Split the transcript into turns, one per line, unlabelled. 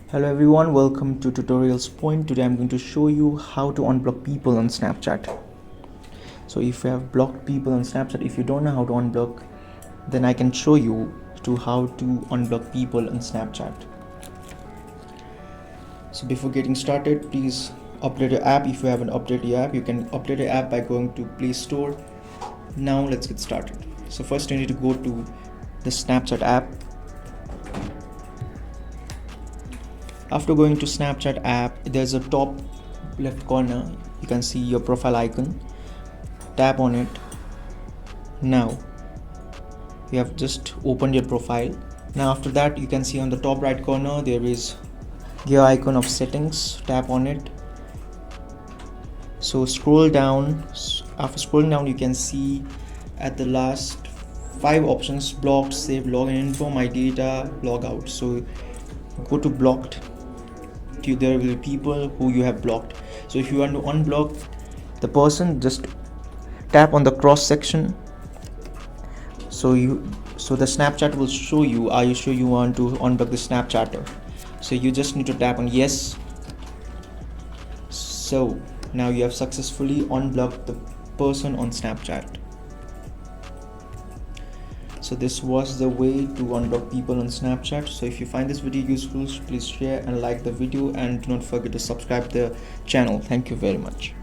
Hello everyone, welcome to Tutorials Point. Today I'm going to show you how to unblock people on Snapchat. So if you have blocked people on Snapchat, if you don't know how to unblock, then I can show you how to unblock people on Snapchat. So before getting started, please update your app. If you haven't updated your app, you can update your app by going to Play Store. Now let's get started. So first you need to go to the Snapchat app. After going to Snapchat app, there's a top left corner, you can see your profile icon. Tap on it. Now you have just opened your profile. Now after that, you can see on the top right corner there is gear icon of settings. Tap on it. So scroll down. After scrolling down, you can see at the last 5 options: blocked, save, login info, my data, log out. So go to blocked. There will be people who you have blocked. So if you want to unblock the person, just tap on the cross section. So the Snapchat will show you, are you sure you want to unblock the Snapchatter? So you just need to tap on yes. So now you have successfully unblocked the person on Snapchat. So this was the way to unblock people on Snapchat. So if you find this video useful, please share and like the video, and do not forget to subscribe the channel. Thank you very much.